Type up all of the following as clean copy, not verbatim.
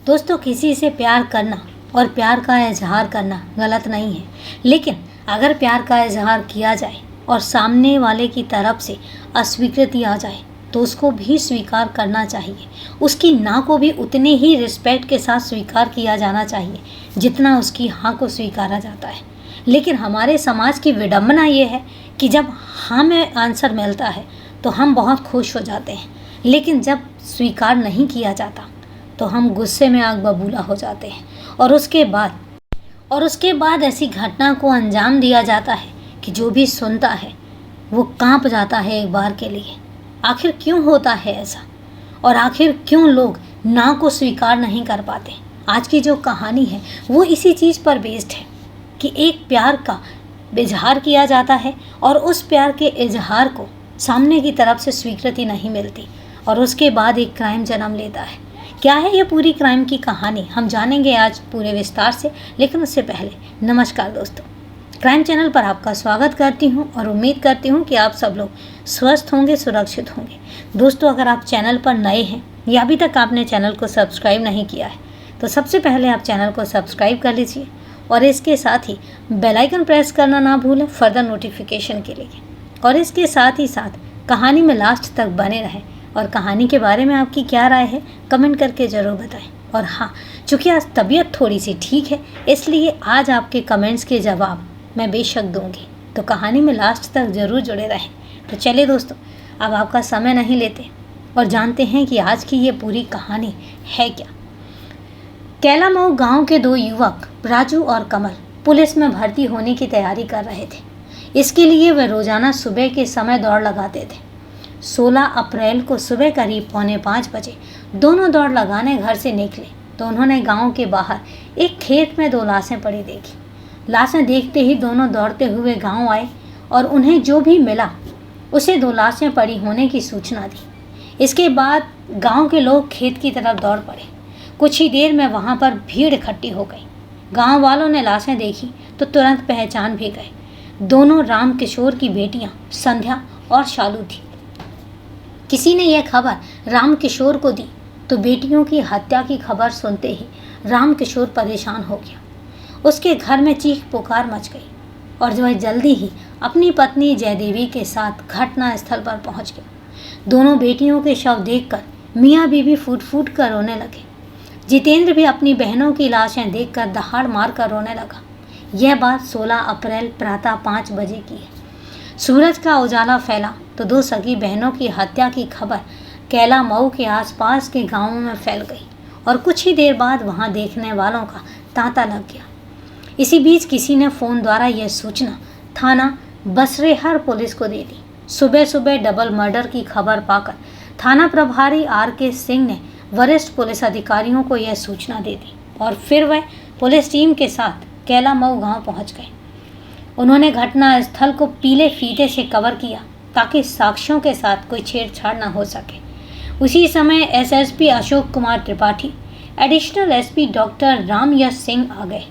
दोस्तों, किसी से प्यार करना और प्यार का इजहार करना गलत नहीं है, लेकिन अगर प्यार का इजहार किया जाए और सामने वाले की तरफ से अस्वीकृति आ जाए तो उसको भी स्वीकार करना चाहिए। उसकी ना को भी उतने ही रिस्पेक्ट के साथ स्वीकार किया जाना चाहिए जितना उसकी हाँ को स्वीकारा जाता है। लेकिन हमारे समाज की विडंबना ये है कि जब हाँ में आंसर मिलता है तो हम बहुत खुश हो जाते हैं, लेकिन जब स्वीकार नहीं किया जाता तो हम गुस्से में आग बबूला हो जाते हैं और उसके बाद ऐसी घटना को अंजाम दिया जाता है कि जो भी सुनता है वो कांप जाता है एक बार के लिए। आखिर क्यों होता है ऐसा, और आखिर क्यों लोग ना को स्वीकार नहीं कर पाते? आज की जो कहानी है वो इसी चीज़ पर बेस्ड है कि एक प्यार का इजहार किया जाता है और उस प्यार के इजहार को सामने की तरफ से स्वीकृति नहीं मिलती और उसके बाद एक क्राइम जन्म लेता है। क्या है ये पूरी क्राइम की कहानी, हम जानेंगे आज पूरे विस्तार से। लेकिन उससे पहले नमस्कार दोस्तों, क्राइम चैनल पर आपका स्वागत करती हूं और उम्मीद करती हूं कि आप सब लोग स्वस्थ होंगे, सुरक्षित होंगे। दोस्तों, अगर आप चैनल पर नए हैं या अभी तक आपने चैनल को सब्सक्राइब नहीं किया है तो सबसे पहले आप चैनल को सब्सक्राइब कर लीजिए और इसके साथ ही बेल आइकन प्रेस करना ना भूलें फर्दर नोटिफिकेशन के लिए। और इसके साथ ही साथ कहानी में लास्ट तक बने रहें और कहानी के बारे में आपकी क्या राय है कमेंट करके ज़रूर बताएं। और हाँ, चूँकि आज तबीयत थोड़ी सी ठीक है इसलिए आज आपके कमेंट्स के जवाब मैं बेशक दूंगी, तो कहानी में लास्ट तक ज़रूर जुड़े रहें। तो चलिए दोस्तों, अब आपका समय नहीं लेते और जानते हैं कि आज की ये पूरी कहानी है क्या। कैलामऊ गांव के दो युवक राजू और कमल पुलिस में भर्ती होने की तैयारी कर रहे थे। इसके लिए वे रोजाना सुबह के समय दौड़ लगाते थे। 16 अप्रैल को सुबह करीब 4:45 बजे दोनों दौड़ लगाने घर से निकले तो उन्होंने गांव के बाहर एक खेत में 2 लाशें पड़ी देखी। लाशें देखते ही दोनों दौड़ते हुए गांव आए और उन्हें जो भी मिला उसे 2 लाशें पड़ी होने की सूचना दी। इसके बाद गांव के लोग खेत की तरफ दौड़ पड़े। कुछ ही देर में वहां पर भीड़ इकट्ठी हो गई। गांव वालों ने लाशें देखी तो तुरंत पहचान भी गए। दोनों राम किशोर की बेटियां संध्या और शालू थी। किसी ने यह खबर राम किशोर को दी तो बेटियों की हत्या की खबर सुनते ही राम किशोर परेशान हो गया। उसके घर में चीख पुकार मच गई और वह जल्दी ही अपनी पत्नी जयदेवी के साथ घटना स्थल पर पहुंच गया। दोनों बेटियों के शव देखकर मियाँ बीवी फूट फूट कर रोने लगे। जितेंद्र भी अपनी बहनों की लाशें देखकर दहाड़ मार कर रोने लगा। यह बात 16 अप्रैल प्रातः 5 बजे की है। सूरज का उजाला फैला तो 2 सगी बहनों की हत्या की खबर कैलामऊ के आसपास के गांवों में फैल गई और कुछ ही देर बाद वहां देखने वालों का तांता लग गया। इसी बीच किसी ने फ़ोन द्वारा यह सूचना थाना बसरेहर पुलिस को दे दी। सुबह सुबह डबल मर्डर की खबर पाकर थाना प्रभारी RK सिंह ने वरिष्ठ पुलिस अधिकारियों को यह सूचना दे दी और फिर वह पुलिस टीम के साथ कैलामऊ गांव पहुंच गए। उन्होंने घटना स्थल को पीले फीते से कवर किया ताकि साक्ष्यों के साथ कोई छेड़छाड़ न हो सके। उसी समय SSP Ashok Kumar Tripathi, additional SP doctor Ramyash Singh आ गए।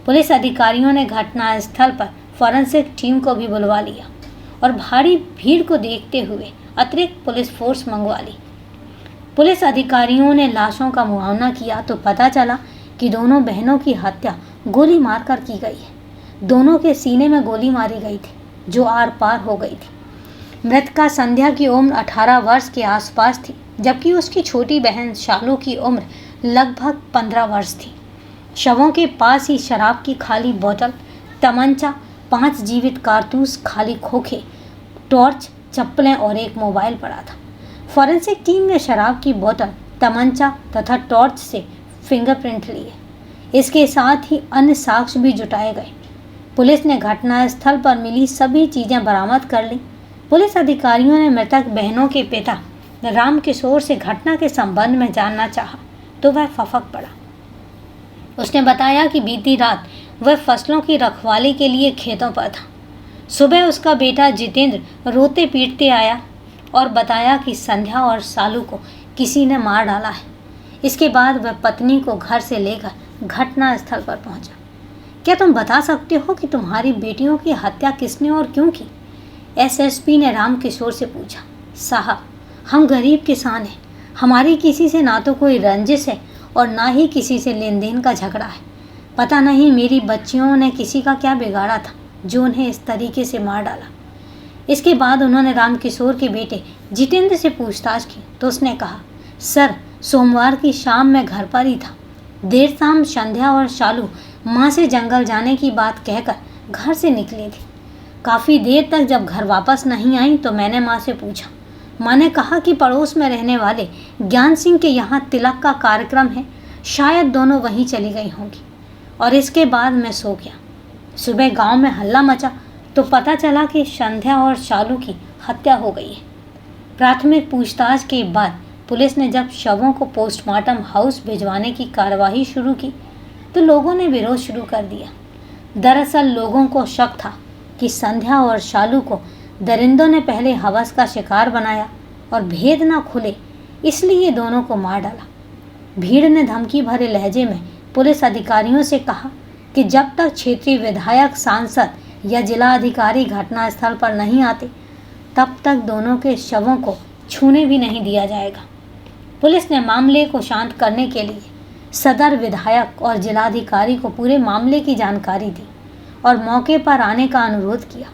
पुलिस अधिकारियों ने घटना स्थल पर फॉरेंसिक टीम को भी बुलवा लिया और भारी भीड़ को देखते हुए अतिरिक्त पुलिस फोर्स मंगवा ली। पुलिस अधिकारियों ने लाशों का मुआयना किया तो पता चला कि दोनों बहनों की हत्या गोली मारकर की गई है। दोनों के सीने में गोली मारी गई थी जो आर पार हो गई थी। मृतका संध्या की उम्र 18 वर्ष के आसपास थी, जबकि उसकी छोटी बहन शालू की उम्र लगभग 15 वर्ष थी। शवों के पास ही शराब की खाली बोतल, तमंचा, 5 जीवित कारतूस, खाली खोखे, टॉर्च, चप्पलें और एक मोबाइल पड़ा था। फॉरेंसिक टीम ने शराब की बोतल, तमंचा तथा टॉर्च से फिंगरप्रिंट लिए। इसके साथ ही अन्य साक्ष्य भी जुटाए गए। पुलिस ने घटनास्थल पर मिली सभी चीज़ें बरामद कर ली। पुलिस अधिकारियों ने मृतक बहनों के पिता राम किशोर से घटना के संबंध में जानना चाहा तो वह फफक पड़ा। उसने बताया कि बीती रात वह फसलों की रखवाली के लिए खेतों पर था। सुबह उसका बेटा जितेंद्र रोते पीटते आया और बताया कि संध्या और सालू को किसी ने मार डाला है। इसके बाद वह पत्नी को घर से लेकर घटना स्थल पर पहुंचा। क्या तुम बता सकते हो कि तुम्हारी बेटियों की हत्या किसने और क्यों की? SSP ने राम किशोर से पूछा। साहब, हम गरीब किसान हैं, हमारी किसी से ना तो कोई रंजिश है और ना ही किसी से लेन देन का झगड़ा है। पता नहीं मेरी बच्चियों ने किसी का क्या बिगाड़ा था जो उन्हें इस तरीके से मार डाला। इसके बाद उन्होंने रामकिशोर के बेटे जितेंद्र से पूछताछ की तो उसने कहा, सर सोमवार की शाम मैं घर पर ही था। देर शाम संध्या और शालू माँ से जंगल जाने की बात कहकर घर से निकली थी। काफ़ी देर तक जब घर वापस नहीं आई तो मैंने माँ से पूछा। माँ ने कहा कि पड़ोस में रहने वाले ज्ञान सिंह के यहाँ तिलक का कार्यक्रम है, शायद दोनों वहीं चली गई होंगी। और इसके बाद मैं सो गया। सुबह गांव में हल्ला मचा तो पता चला कि संध्या और शालू की हत्या हो गई है। प्राथमिक पूछताछ के बाद पुलिस ने जब शवों को पोस्टमार्टम हाउस भिजवाने की कार्यवाही शुरू की तो लोगों ने विरोध शुरू कर दिया। दरअसल लोगों को शक था कि संध्या और शालू को दरिंदों ने पहले हवस का शिकार बनाया और भेद न खुले इसलिए दोनों को मार डाला। भीड़ ने धमकी भरे लहजे में पुलिस अधिकारियों से कहा कि जब तक क्षेत्रीय विधायक, सांसद या जिला अधिकारी घटनास्थल पर नहीं आते तब तक दोनों के शवों को छूने भी नहीं दिया जाएगा। पुलिस ने मामले को शांत करने के लिए सदर विधायक और जिलाधिकारी को पूरे मामले की जानकारी दी और मौके पर आने का अनुरोध किया।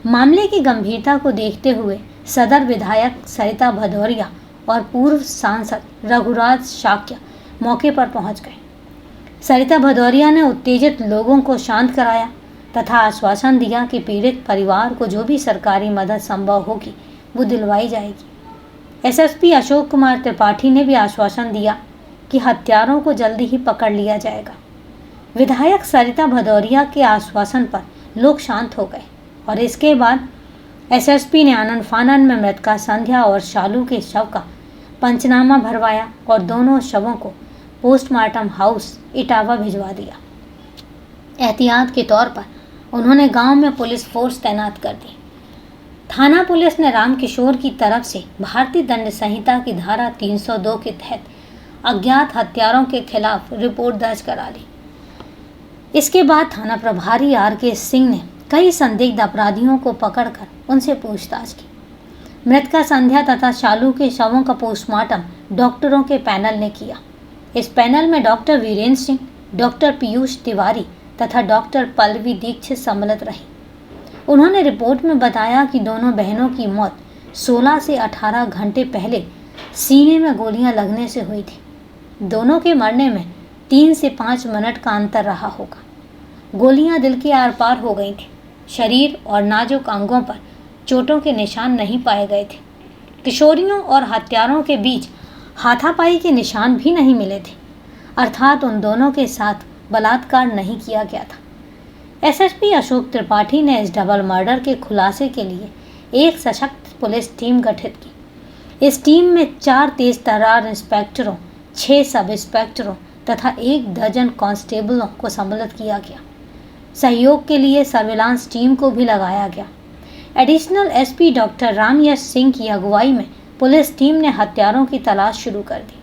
मामले की गंभीरता को देखते हुए सदर विधायक सरिता भदौरिया और पूर्व सांसद रघुराज शाक्य मौके पर पहुंच गए। सरिता भदौरिया ने उत्तेजित लोगों को शांत कराया तथा आश्वासन दिया कि पीड़ित परिवार को जो भी सरकारी मदद संभव होगी वो दिलवाई जाएगी। एसएसपी अशोक कुमार त्रिपाठी ने भी आश्वासन दिया कि हत्यारों को जल्दी ही पकड़ लिया जाएगा। विधायक सरिता भदौरिया के आश्वासन पर लोग शांत हो गए और इसके बाद एसएसपी ने आनन फानन में मृतका संध्या और शालू के शव का पंचनामा भरवाया और दोनों शवों को पोस्टमार्टम हाउस इटावा भिजवा दिया। एहतियात के तौर पर उन्होंने गांव में पुलिस फोर्स तैनात कर दी। थाना पुलिस ने रामकिशोर की तरफ से भारतीय दंड संहिता की धारा 302 के तहत अज्ञात हत्यारों के खिलाफ रिपोर्ट दर्ज करा ली। इसके बाद थाना प्रभारी आर.के. सिंह ने कई संदिग्ध अपराधियों को पकड़कर उनसे पूछताछ की। मृतका संध्या तथा शालू के शवों का पोस्टमार्टम डॉक्टरों के पैनल ने किया। इस पैनल में डॉक्टर वीरेंद्र सिंह, डॉक्टर पीयूष तिवारी तथा डॉक्टर पल्लवी दीक्षित सम्मिलित रही। उन्होंने रिपोर्ट में बताया कि दोनों बहनों की मौत 16 से 18 घंटे पहले सीने में गोलियां लगने से हुई थी। दोनों के मरने में 3 से 5 मिनट का अंतर रहा होगा। गोलियां दिल के आर पार हो गई थी। शरीर और नाजुक अंगों पर चोटों के निशान नहीं पाए गए थे। किशोरियों और हत्यारों के बीच हाथापाई के निशान भी नहीं मिले थे, अर्थात उन दोनों के साथ बलात्कार नहीं किया गया था। एसएसपी अशोक त्रिपाठी ने इस डबल मर्डर के खुलासे के लिए एक सशक्त पुलिस टीम गठित की। इस टीम में 4 तेज तर्रार इंस्पेक्टरों, 6 सब इंस्पेक्टरों तथा 1 दर्जन कांस्टेबलों को सम्मिलित किया गया। सहयोग के लिए सर्विलांस टीम को भी लगाया गया। Additional SP doctor Ramyash Singh की अगुवाई में पुलिस टीम ने हत्यारों की तलाश शुरू कर दी।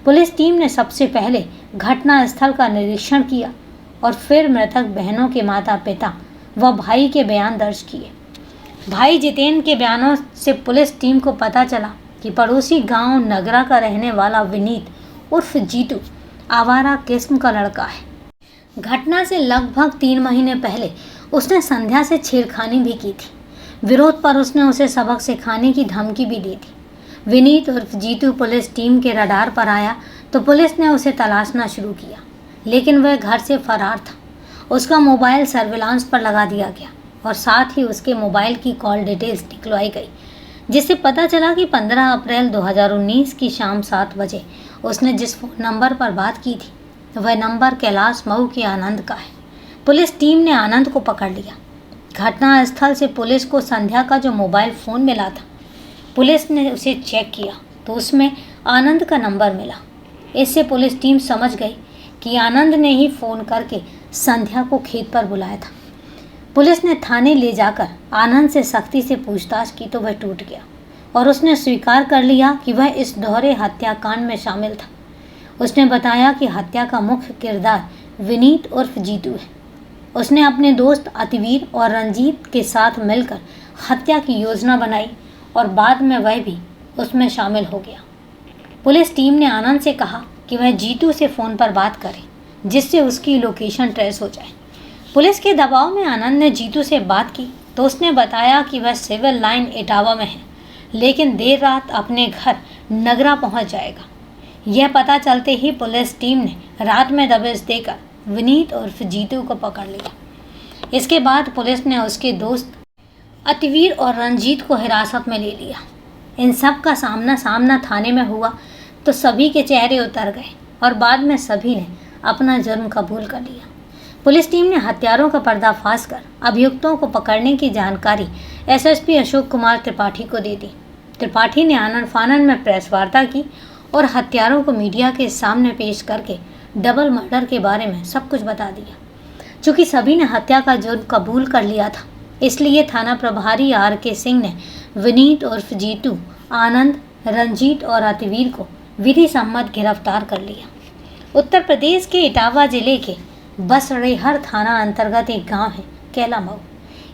पुलिस टीम ने सबसे पहले घटनास्थल का निरीक्षण किया और फिर मृतक बहनों के माता पिता व भाई के बयान दर्ज किए। भाई जितेंद्र के बयानों से पुलिस टीम को पता चला कि पड़ोसी गांव नगरा का रहने वाला विनीत उर्फ जीतू आवारा किस्म का लड़का है। घटना से लगभग 3 महीने पहले उसने संध्या से छेड़खानी भी की थी। विरोध पर उसने उसे सबक सिखाने की धमकी भी दी थी। विनीत उर्फ जीतू पुलिस टीम के रडार पर आया तो पुलिस ने उसे तलाशना शुरू किया, लेकिन वह घर से फरार था। उसका मोबाइल सर्विलांस पर लगा दिया गया और साथ ही उसके मोबाइल की कॉल डिटेल्स निकलवाई गई, जिससे पता चला कि 15 अप्रैल 2019 की शाम 7 बजे उसने जिस फोन नंबर पर बात की थी वह नंबर कैलाश मऊ के आनंद का है। पुलिस टीम ने आनंद को पकड़ लिया। घटनास्थल से पुलिस को संध्या का जो मोबाइल फ़ोन मिला था, पुलिस ने उसे चेक किया तो उसमें आनंद का नंबर मिला। इससे पुलिस टीम समझ गई कि आनंद ने ही फ़ोन करके संध्या को खेत पर बुलाया था। पुलिस ने थाने ले जाकर आनंद से सख्ती से पूछताछ की तो वह टूट गया और उसने स्वीकार कर लिया कि वह इस दोहरे हत्याकांड में शामिल था। उसने बताया कि हत्या का मुख्य किरदार विनीत उर्फ जीतू है। उसने अपने दोस्त अतिवीर और रंजीत के साथ मिलकर हत्या की योजना बनाई और बाद में वह भी उसमें शामिल हो गया। पुलिस टीम ने आनंद से कहा कि वह जीतू से फ़ोन पर बात करे जिससे उसकी लोकेशन ट्रेस हो जाए। पुलिस के दबाव में आनंद ने जीतू से बात की तो उसने बताया कि वह सिविल लाइन इटावा में है, लेकिन देर रात अपने घर नगरा पहुंच जाएगा। यह पता चलते ही पुलिस टीम ने रात में दबिश देकर विनीत और जीतू को पकड़ लिया। इसके बाद पुलिस ने उसके दोस्त अतिवीर और रंजीत को हिरासत में ले लिया। इन सब का सामना सामना थाने में हुआ तो सभी के चेहरे उतर गए और बाद में सभी ने अपना जुर्म कबूल कर लिया। पुलिस टीम ने हत्यारों का पर्दाफाश कर अभियुक्तों को पकड़ने की जानकारी एसएसपी अशोक कुमार त्रिपाठी को दे दी। त्रिपाठी ने आनन फानन में प्रेस वार्ता की और हत्यारों को मीडिया के सामने पेश करके डबल मर्डर के बारे में सब कुछ बता दिया। चूँकि सभी ने हत्या का जुर्म कबूल कर लिया था, इसलिए थाना प्रभारी RK सिंह ने विनीत उर्फ जीतू, आनंद, रंजीत और अतिवीर को विधि सम्मत गिरफ्तार कर लिया। उत्तर प्रदेश के इटावा जिले के बसरेहर थाना अंतर्गत एक गांव है कैलामऊ।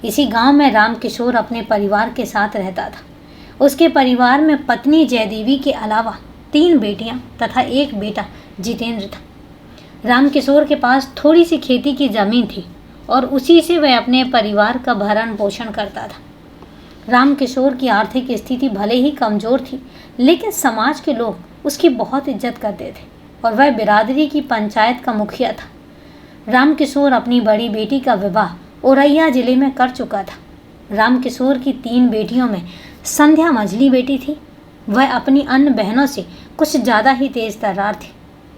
इसी गांव में रामकिशोर अपने परिवार के साथ रहता था। उसके परिवार में पत्नी जयदेवी के अलावा 3 बेटियां तथा 1 बेटा जितेंद्र था। रामकिशोर के पास थोड़ी सी खेती की जमीन थी और उसी से वह अपने परिवार का भरण पोषण करता था। रामकिशोर की आर्थिक स्थिति भले ही कमज़ोर थी, लेकिन समाज के लोग उसकी बहुत इज्जत करते थे और वह बिरादरी की पंचायत का मुखिया था। रामकिशोर अपनी बड़ी बेटी का विवाह औरैया जिले में कर चुका था। रामकिशोर की 3 बेटियों में संध्या मझली बेटी थी। वह अपनी अन्य बहनों से कुछ ज़्यादा ही तेज तर्रार थी।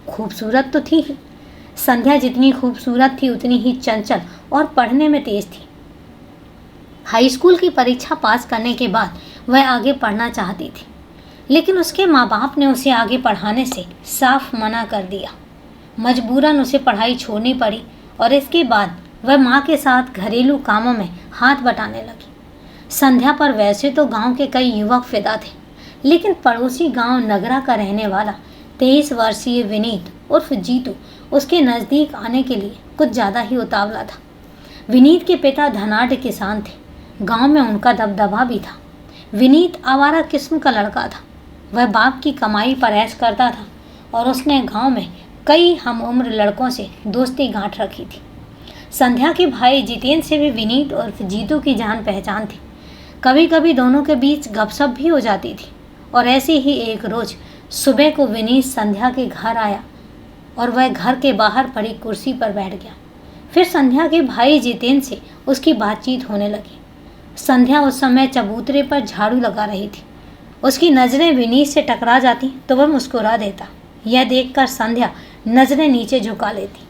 खूबसूरत तो थी ही, संध्या जितनी खूबसूरत थी उतनी ही चंचल और पढ़ने में तेज थी। हाई स्कूल की परीक्षा पास करने के बाद वह आगे पढ़ना चाहती थी, लेकिन उसके माँ बाप ने उसे आगे पढ़ाने से साफ मना कर दिया। मजबूरन उसे पढ़ाई छोड़नी पड़ी और इसके बाद वह माँ के साथ घरेलू कामों में हाथ बटाने लगी। संध्या पर वैसे तो गांव के कई युवक फिदा थे, लेकिन पड़ोसी गांव नगरा का रहने वाला 23 वर्षीय विनीत उर्फ जीतू उसके नज़दीक आने के लिए कुछ ज़्यादा ही उतावला था। विनीत के पिता धनाढ़ किसान थे। गांव में उनका दबदबा भी था। विनीत आवारा किस्म का लड़का था। वह बाप की कमाई पर ऐश करता था और उसने गांव में कई हम उम्र लड़कों से दोस्ती गांठ रखी थी। संध्या के भाई जितेंद्र से भी विनीत और जीतू की जान पहचान थी। कभी कभी दोनों के बीच गपशप भी हो जाती थी और ऐसे ही एक रोज़ सुबह को विनीत संध्या के घर आया और वह घर के बाहर पड़ी कुर्सी पर बैठ गया। फिर संध्या के भाई जितेंद्र से उसकी बातचीत होने लगी। संध्या उस समय चबूतरे पर झाड़ू लगा रही थी। उसकी नज़रें विनीत से टकरा जाती तो वह मुस्कुरा देता। यह देखकर संध्या नज़रें नीचे झुका लेती।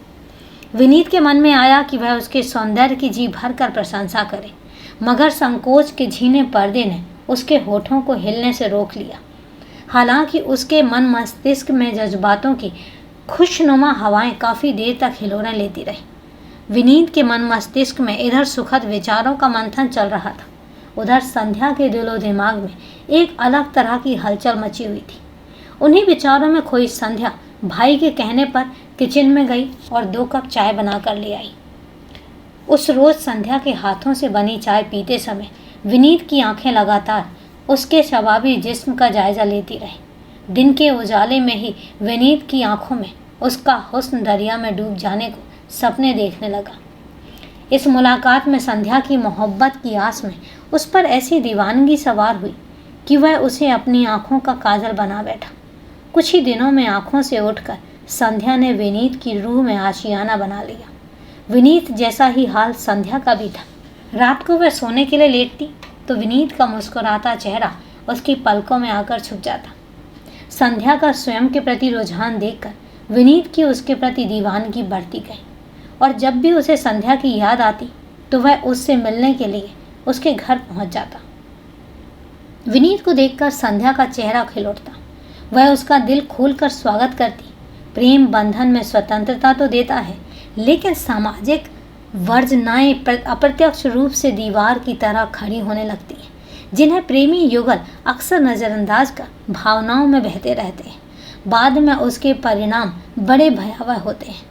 विनीत के मन में आया कि वह उसके सौंदर्य की जी भर कर प्रशंसा करे, मगर संकोच के झीने पर्दे ने उसके होठों को हिलने से रोक लिया। हालांकि उसके मन मस्तिष्क में जज्बातों की खुशनुमा हवाएं काफ़ी देर तक हिलोरें लेती रही। विनीत के मन मस्तिष्क में इधर सुखद विचारों का मंथन चल रहा था, उधर संध्या के दिलो दिमाग में एक अलग तरह की हलचल मची हुई थी। उन्हीं विचारों में खोई संध्या भाई के कहने पर किचन में गई और 2 कप चाय बनाकर ले आई। उस रोज़ संध्या के हाथों से बनी चाय पीते समय विनीत की आंखें लगातार उसके शबाबी जिस्म का जायजा लेती रही। दिन के उजाले में ही विनीत की आंखों में उसका हुस्न दरिया में डूब जाने को सपने देखने लगा। इस मुलाकात में संध्या की मोहब्बत की आस में उस पर ऐसी दीवानगी सवार हुई कि वह उसे अपनी आंखों का काजल बना बैठा। कुछ ही दिनों में आंखों से उठकर संध्या ने विनीत की रूह में आशियाना बना लिया। विनीत जैसा ही हाल संध्या का भी था। रात को वह सोने के लिए लेटती तो विनीत का मुस्कुराता चेहरा उसकी पलकों में आकर छुप जाता। संध्या का स्वयं के प्रति रुझान देखकर विनीत की उसके प्रति दीवानगी बढ़ती गई और जब भी उसे संध्या की याद आती तो वह उससे मिलने के लिए उसके घर पहुंच जाता। विनीत को देखकर संध्या का चेहरा खिल उठता। वह उसका दिल खोलकर स्वागत करती। प्रेम बंधन में स्वतंत्रता तो देता है, लेकिन सामाजिक वर्जनाएं अप्रत्यक्ष रूप से दीवार की तरह खड़ी होने लगती हैं, जिन्हें प्रेमी युगल अक्सर नज़रअंदाज कर भावनाओं में बहते रहते हैं। बाद में उसके परिणाम बड़े भयावह होते हैं।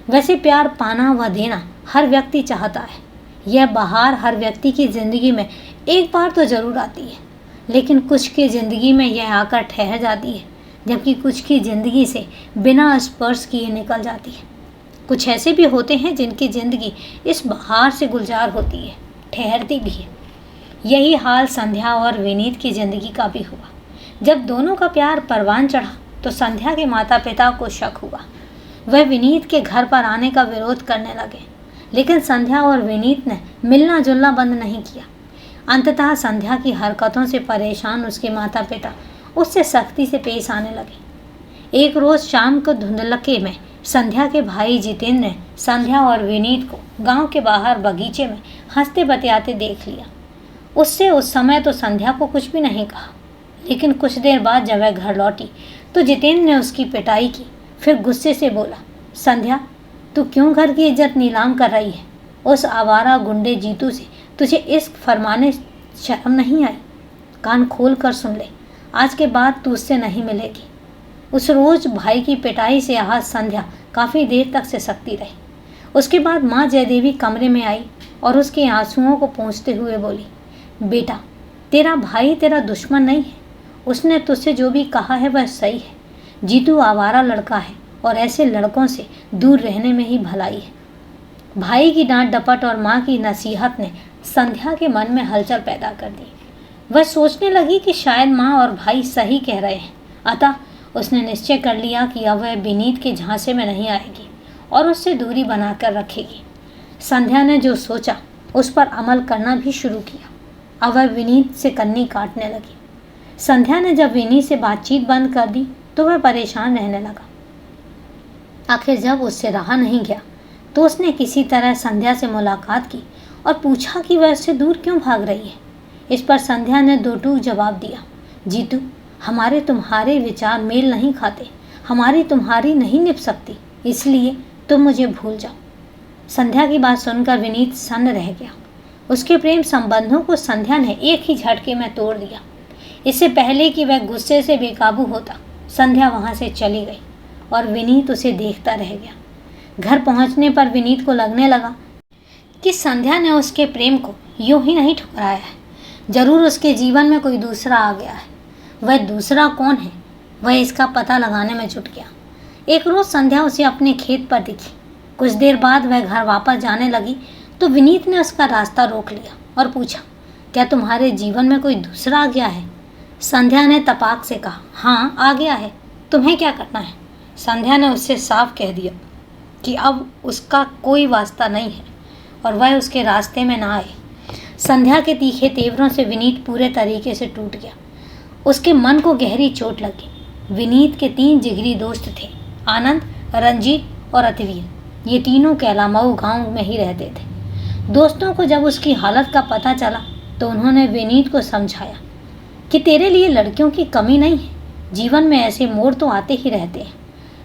वैसे प्यार पाना व देना हर व्यक्ति चाहता है। यह बहार हर व्यक्ति की ज़िंदगी में एक बार तो ज़रूर आती है, लेकिन कुछ की ज़िंदगी में यह आकर ठहर जाती है जबकि कुछ की ज़िंदगी से बिना स्पर्श किए निकल जाती है। कुछ ऐसे भी होते हैं जिनकी ज़िंदगी इस बहार से गुलजार होती है, ठहरती भी है। यही हाल संध्या और विनीत की ज़िंदगी का भी हुआ। जब दोनों का प्यार परवान चढ़ा तो संध्या के माता पिता को शक हुआ। वह विनीत के घर पर आने का विरोध करने लगे, लेकिन संध्या और विनीत ने मिलना जुलना बंद नहीं किया। अंततः संध्या की हरकतों से परेशान उसके माता पिता उससे सख्ती से पेश आने लगे। एक रोज़ शाम को धुंधलके में संध्या के भाई जितेंद्र ने संध्या और विनीत को गांव के बाहर बगीचे में हंसते बतियाते देख लिया। उससे उस समय तो संध्या को कुछ भी नहीं कहा, लेकिन कुछ देर बाद जब वह घर लौटी तो जितेंद्र ने उसकी पिटाई की। फिर गुस्से से बोला, संध्या, तू क्यों घर की इज्जत नीलाम कर रही है? उस आवारा गुंडे जीतू से तुझे इश्क फरमाने शर्म नहीं आई? कान खोल कर सुन ले, आज के बाद तू उससे नहीं मिलेगी। उस रोज़ भाई की पिटाई से आहत संध्या काफ़ी देर तक से सकती रही। उसके बाद माँ जयदेवी कमरे में आई और उसके आंसुओं को पोंछते हुए बोली, बेटा, तेरा भाई तेरा दुश्मन नहीं है। उसने तुझसे जो भी कहा है वह सही है। जीतू आवारा लड़का है और ऐसे लड़कों से दूर रहने में ही भलाई है। भाई की डांट डपट और माँ की नसीहत ने संध्या के मन में हलचल पैदा कर दी। वह सोचने लगी कि शायद माँ और भाई सही कह रहे हैं। अतः उसने निश्चय कर लिया कि अब वह विनीत के झांसे में नहीं आएगी और उससे दूरी बनाकर रखेगी। संध्या ने जो सोचा उस पर अमल करना भी शुरू किया। अब वह विनीत से कन्नी काटने लगी। संध्या ने जब विनीत से बातचीत बंद कर दी तो वह परेशान रहने लगा। आखिर जब उससे रहा नहीं गया तो उसने किसी तरह संध्या से मुलाकात की और पूछा कि वह उससे दूर क्यों भाग रही है। इस पर संध्या ने दो टूक जवाब दिया, जीतू, हमारे तुम्हारे विचार मेल नहीं खाते, हमारी तुम्हारी नहीं निभ सकती, इसलिए तुम मुझे भूल जाओ। संध्या की बात सुनकर विनीत सन्न रह गया। उसके प्रेम संबंधों को संध्या ने एक ही झटके में तोड़ दिया। इससे पहले कि वह गुस्से से बेकाबू होता, संध्या वहाँ से चली गई और विनीत उसे देखता रह गया। घर पहुँचने पर विनीत को लगने लगा कि संध्या ने उसके प्रेम को यूं ही नहीं ठुकराया है। जरूर उसके जीवन में कोई दूसरा आ गया है। वह दूसरा कौन है, वह इसका पता लगाने में जुट गया। एक रोज़ संध्या उसे अपने खेत पर दिखी। कुछ देर बाद वह घर वापस जाने लगी तो विनीत ने उसका रास्ता रोक लिया और पूछा, क्या तुम्हारे जीवन में कोई दूसरा आ गया है? संध्या ने तपाक से कहा, हाँ आ गया है, तुम्हें क्या करना है? संध्या ने उससे साफ कह दिया कि अब उसका कोई वास्ता नहीं है और वह उसके रास्ते में ना आए। संध्या के तीखे तेवरों से विनीत पूरे तरीके से टूट गया। उसके मन को गहरी चोट लगी। विनीत के 3 जिगरी दोस्त थे, आनंद, रंजीत और अतवीर। ये तीनों कैलामऊ गांव में ही रहते थे। दोस्तों को जब उसकी हालत का पता चला तो उन्होंने विनीत को समझाया कि तेरे लिए लड़कियों की कमी नहीं है, जीवन में ऐसे मोड़ तो आते ही रहते हैं।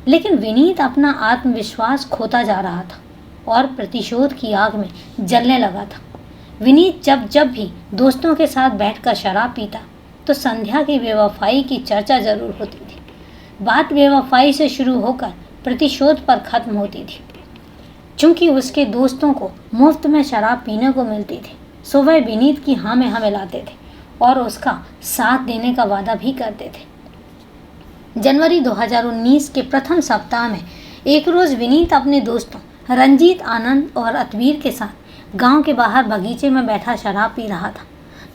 लेकिन विनीत अपना आत्मविश्वास खोता जा रहा था और प्रतिशोध की आग में जलने लगा था। विनीत जब जब भी दोस्तों के साथ बैठकर शराब पीता तो संध्या की बेवफाई की चर्चा जरूर होती थी। बात बेवफाई से शुरू होकर प्रतिशोध पर खत्म होती थी। चूंकि उसके दोस्तों को मुफ्त में शराब पीने को मिलती थी, सो वह विनीत की हाँ में हाँ मिलाते थे और उसका साथ देने का वादा भी करते थे। जनवरी 2019 के प्रथम सप्ताह में एक रोज़ विनीत अपने दोस्तों रंजीत, आनंद और अतवीर के साथ गांव के बाहर बगीचे में बैठा शराब पी रहा था।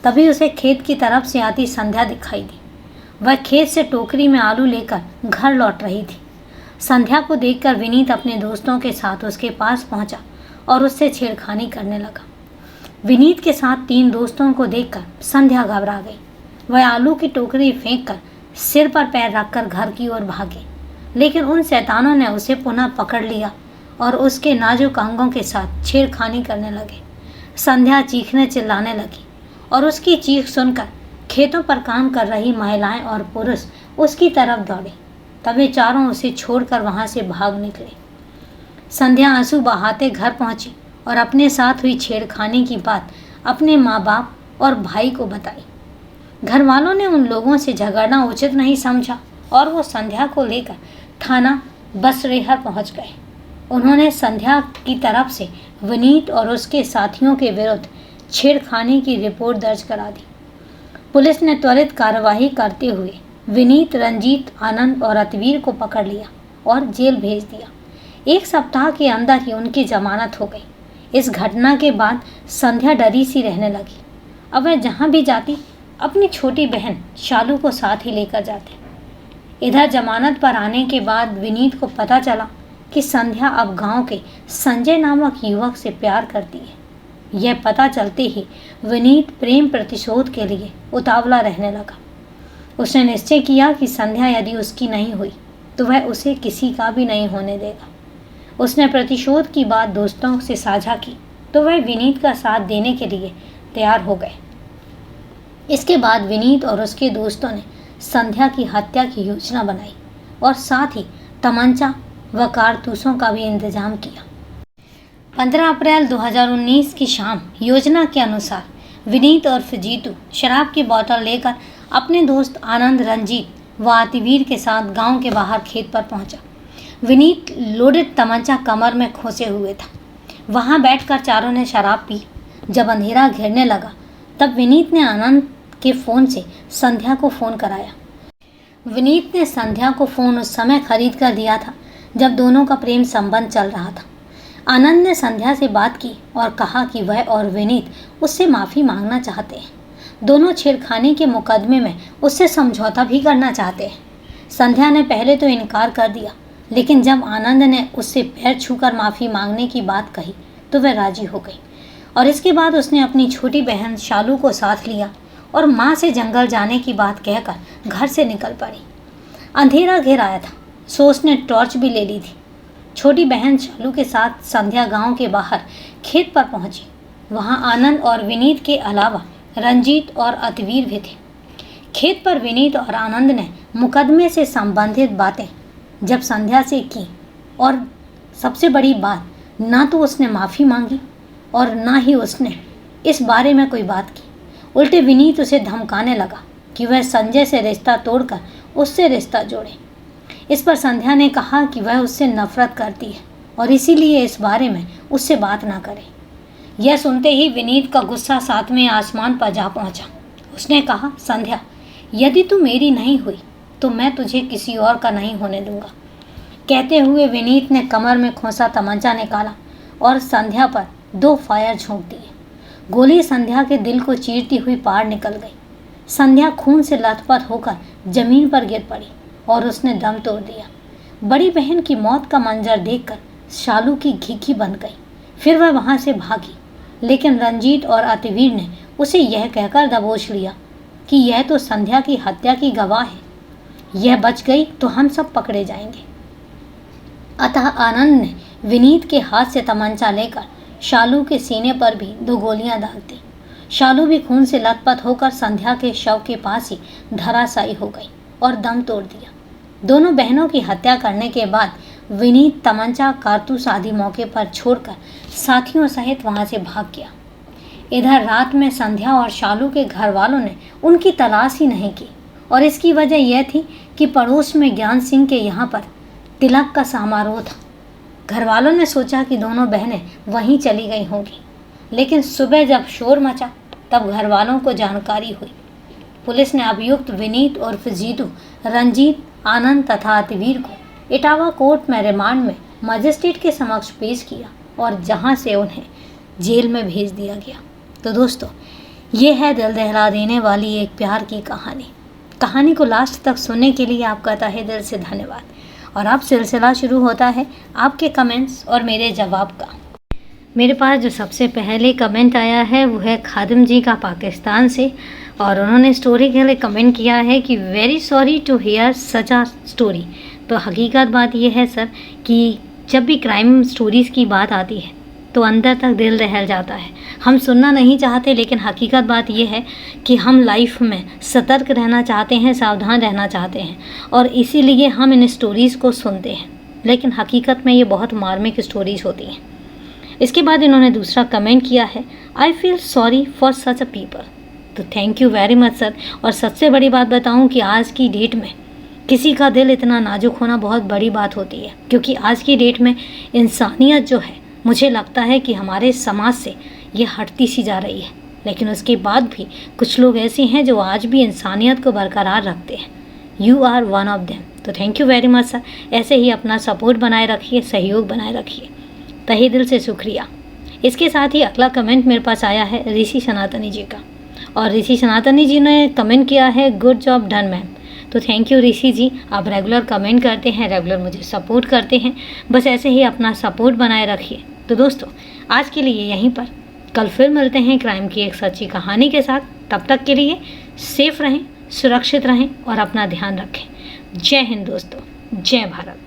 तभी उसे खेत की तरफ से आती संध्या दिखाई दी। वह खेत से टोकरी में आलू लेकर घर लौट रही थी। संध्या को देखकर विनीत अपने दोस्तों के साथ उसके पास पहुंचा और उससे छेड़खानी करने लगा। विनीत के साथ 3 दोस्तों को देखकर संध्या घबरा गई। वह आलू की टोकरी फेंककर सिर पर पैर रखकर घर की ओर भागी, लेकिन उन शैतानों ने उसे पुनः पकड़ लिया और उसके नाजुक अंगों के साथ छेड़खानी करने लगे। संध्या चीखने चिल्लाने लगी और उसकी चीख सुनकर खेतों पर काम कर रही महिलाएं और पुरुष उसकी तरफ दौड़े। तभी चारों उसे छोड़कर वहां से भाग निकले। संध्या आंसू बहाते घर पहुंची और अपने साथ हुई छेड़खानी की बात अपने माँ बाप और भाई को बताई। घर वालों ने उन लोगों से झगड़ना उचित नहीं समझा और वो संध्या को लेकर थाना बसरेहर पहुंच गए। उन्होंने संध्या की तरफ से विनीत और उसके साथियों के विरुद्ध छेड़खानी की रिपोर्ट दर्ज करा दी। पुलिस ने त्वरित कार्यवाही करते हुए विनीत, रंजीत, आनंद और अतवीर को पकड़ लिया और जेल भेज दिया। 1 सप्ताह के अंदर ही उनकी जमानत हो गई। इस घटना के बाद संध्या डरी सी रहने लगी। अब वह जहाँ भी जाती अपनी छोटी बहन शालू को साथ ही लेकर जाती। इधर जमानत पर आने के बाद विनीत को पता चला कि संध्या अब गांव के संजय नामक युवक से प्यार करती है। यह पता चलते ही विनीत प्रेम प्रतिशोध के लिए उतावला रहने लगा। उसने निश्चय किया कि संध्या यदि उसकी नहीं हुई तो वह उसे किसी का भी नहीं होने देगा। उसने प्रतिशोध की बात दोस्तों से साझा की तो वह विनीत का साथ देने के लिए तैयार हो गए। इसके बाद विनीत और उसके दोस्तों ने संध्या की हत्या की योजना बनाई और साथ ही तमंचा व कारतूसों का भी इंतजाम किया। 15 अप्रैल 2019 की शाम योजना के अनुसार विनीत और फजीतू शराब की बोतल लेकर अपने दोस्त आनंद, रंजीत व अतिवीर के साथ गांव के बाहर खेत पर पहुंचा। विनीत लोडेड तमंचा कमर में खोसे हुए था। वहां बैठकर चारों ने शराब पी। जब अंधेरा घेरने लगा तब विनीत ने आनंद के फ़ोन से संध्या को फ़ोन कराया। विनीत ने संध्या को फ़ोन उस समय खरीद कर दिया था जब दोनों का प्रेम संबंध चल रहा था। आनंद ने संध्या से बात की और कहा कि वह और विनीत उससे माफ़ी मांगना चाहते हैं। दोनों छेड़खानी के मुकदमे में उससे समझौता भी करना चाहते हैं। संध्या ने पहले तो इनकार कर दिया, लेकिन जब आनंद ने उससे पैर छूकर माफ़ी मांगने की बात कही तो वह राजी हो गई और इसके बाद उसने अपनी छोटी बहन शालू को साथ लिया और माँ से जंगल जाने की बात कहकर घर से निकल पड़ी। अंधेरा घेर आया था, सो उसने टॉर्च भी ले ली थी। छोटी बहन शालू के साथ संध्या गांव के बाहर खेत पर पहुंची। वहां आनंद और विनीत के अलावा रंजीत और अतवीर भी थे। खेत पर विनीत और आनंद ने मुकदमे से संबंधित बातें जब संध्या से की और सबसे बड़ी बात, ना तो उसने माफ़ी मांगी और ना ही उसने इस बारे में कोई बात की। उल्टे विनीत उसे धमकाने लगा कि वह संजय से रिश्ता तोड़कर उससे रिश्ता जोड़े। इस पर संध्या ने कहा कि वह उससे नफरत करती है और इसीलिए इस बारे में उससे बात ना करे। यह सुनते ही विनीत का गुस्सा 7वें आसमान पर जा पहुंचा। उसने कहा, संध्या, यदि तू मेरी नहीं हुई तो मैं तुझे किसी और का नहीं होने दूंगा। कहते हुए विनीत ने कमर में खोसा तमंचा निकाला और संध्या पर 2 फायर झोंक दिए। गोली संध्या के दिल को चीरती हुई पार निकल गई। संध्या खून से लथपथ होकर जमीन पर गिर पड़ी और उसने दम तोड़ दिया। बड़ी बहन की मौत का मंजर देखकर शालू की घिघी बंध गई। फिर वह वहां से भागी, लेकिन रंजीत और अतिवीर ने उसे यह कहकर दबोच लिया कि यह तो संध्या की हत्या की गवाह है, यह बच गई तो हम सब पकड़े जाएंगे। अतः आनंद ने विनीत के हाथ से तमंचा लेकर शालू के सीने पर भी 2 गोलियां दाग दी। शालू भी खून से लथपथ होकर संध्या के शव के पास ही धराशायी हो गई और दम तोड़ दिया। दोनों बहनों की हत्या करने के बाद विनीत तमंचा, कारतूस आदि मौके पर छोड़कर साथियों सहित वहां से भाग गया। इधर रात में संध्या और शालू के घर वालों ने उनकी तलाश ही नहीं की और इसकी वजह यह थी कि पड़ोस में ज्ञान सिंह के यहाँ पर तिलक का समारोह था। घर वालों ने सोचा कि दोनों बहनें वहीं चली गई होंगी, लेकिन सुबह जब शोर मचा तब घर वालों को जानकारी हुई। पुलिस ने अभियुक्त विनीत और फजीदू, रंजीत, आनंद तथा अतिवीर को इटावा कोर्ट में रिमांड में मजिस्ट्रेट के समक्ष पेश किया और जहां से उन्हें जेल में भेज दिया गया। तो दोस्तों, ये है दिल दहला देने वाली एक प्यार की कहानी। कहानी को लास्ट तक सुनने के लिए आपका तहे दिल से धन्यवाद। और अब सिलसिला शुरू होता है आपके कमेंट्स और मेरे जवाब का। मेरे पास जो सबसे पहले कमेंट आया है वो है खादिम जी का पाकिस्तान से, और उन्होंने स्टोरी के लिए कमेंट किया है कि very sorry to hear such a story. तो हकीकत बात यह है सर कि जब भी क्राइम स्टोरीज़ की बात आती है तो अंदर तक दिल दहल जाता है। हम सुनना नहीं चाहते, लेकिन हकीकत बात यह है कि हम लाइफ में सतर्क रहना चाहते हैं, सावधान रहना चाहते हैं, और इसीलिए हम इन स्टोरीज़ को सुनते हैं। लेकिन हकीकत में ये बहुत मार्मिक स्टोरीज़ होती हैं। इसके बाद इन्होंने दूसरा कमेंट किया है, I feel sorry for such a people. तो thank you very much sir. और सबसे बड़ी बात बताऊं कि आज की डेट में किसी का दिल इतना नाजुक होना बहुत बड़ी बात होती है, क्योंकि आज की डेट में इंसानियत जो है, मुझे लगता है कि हमारे समाज से ये हटती सी जा रही है। लेकिन उसके बाद भी कुछ लोग ऐसे हैं जो आज भी इंसानियत को बरकरार रखते हैं। You are one of them. तो thank you very much sir. ऐसे ही अपना सपोर्ट बनाए रखिए, सहयोग बनाए रखिए। तहे दिल से शुक्रिया। इसके साथ ही अगला कमेंट मेरे पास आया है ऋषि सनातनी जी का, और ऋषि सनातनी जी ने कमेंट किया है गुड जॉब डन मैम। तो थैंक यू ऋषि जी, आप रेगुलर कमेंट करते हैं, रेगुलर मुझे सपोर्ट करते हैं, बस ऐसे ही अपना सपोर्ट बनाए रखिए। तो दोस्तों आज के लिए यहीं पर, कल फिर मिलते हैं क्राइम की एक सच्ची कहानी के साथ। तब तक के लिए सेफ रहें, सुरक्षित रहें और अपना ध्यान रखें। जय हिंद दोस्तों, जय भारत।